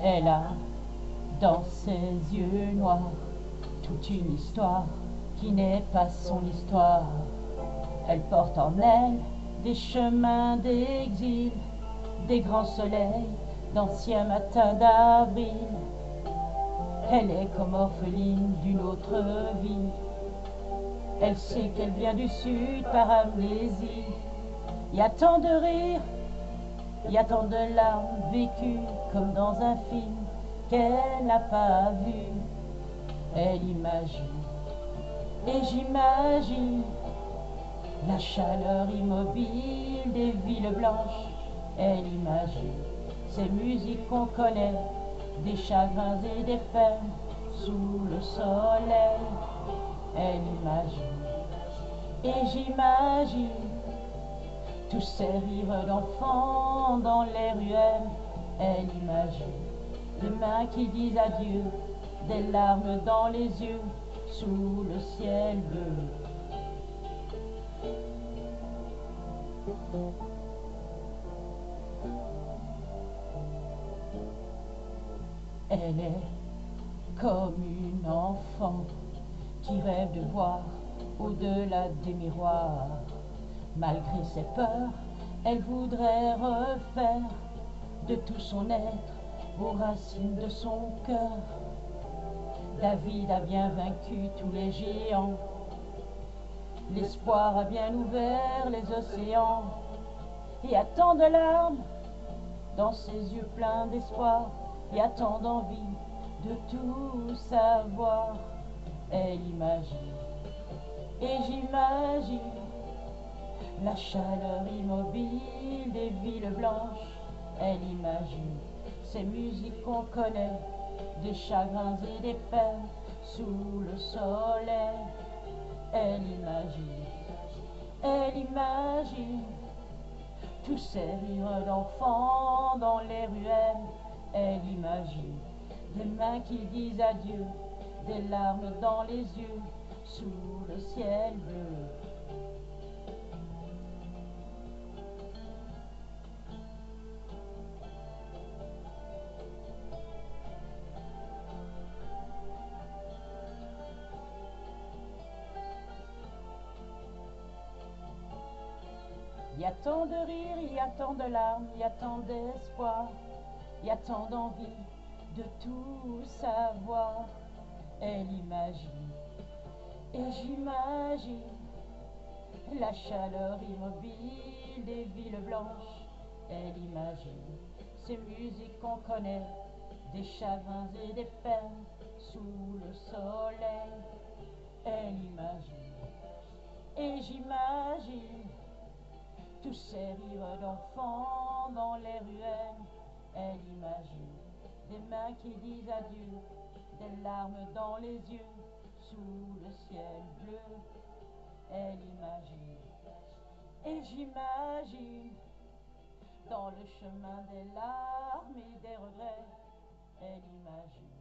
Elle a dans ses yeux noirs toute une histoire qui n'est pas son histoire. Elle porte en elle des chemins d'exil, des grands soleils, d'anciens matins d'avril. Elle est comme orpheline d'une autre vie. Elle sait qu'elle vient du sud par amnésie. Il y a tant de rires, il y a tant de larmes vécues comme dans un film qu'elle n'a pas vu. Elle imagine et j'imagine la chaleur immobile des villes blanches. Elle imagine ces musiques qu'on connaît, des chagrins et des peines sous le soleil. Elle imagine et j'imagine tous ces rires d'enfants dans les ruelles. Elle imagine des mains qui disent adieu, des larmes dans les yeux sous le ciel bleu. Elle est comme une enfant qui rêve de voir au-delà des miroirs. Malgré ses peurs, elle voudrait refaire de tout son être aux racines de son cœur. David a bien vaincu tous les géants, l'espoir a bien ouvert les océans. Il y a tant de larmes dans ses yeux pleins d'espoir, il y a tant d'envie de tout savoir. Elle imagine et j'imagine la chaleur immobile des villes blanches. Elle imagine ces musiques qu'on connaît, des chagrins et des peines sous le soleil. Elle imagine tous ces rires d'enfants dans les ruelles. Elle imagine des mains qui disent adieu, des larmes dans les yeux sous le ciel bleu. Il y a tant de rires, il y a tant de larmes, il y a tant d'espoir, il y a tant d'envie de tout savoir. Elle imagine et j'imagine la chaleur immobile des villes blanches. Elle imagine ces musiques qu'on connaît, des chagrins et des peines sous le soleil. Elle imagine et j'imagine tous ces rires d'enfants dans les ruelles. Elle imagine des mains qui disent adieu, des larmes dans les yeux sous le ciel bleu. Elle imagine et j'imagine dans le chemin des larmes et des regrets. Elle imagine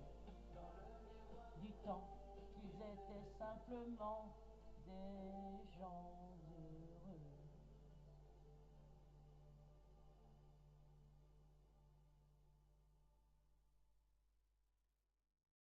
du temps qu'ils étaient simplement des gens.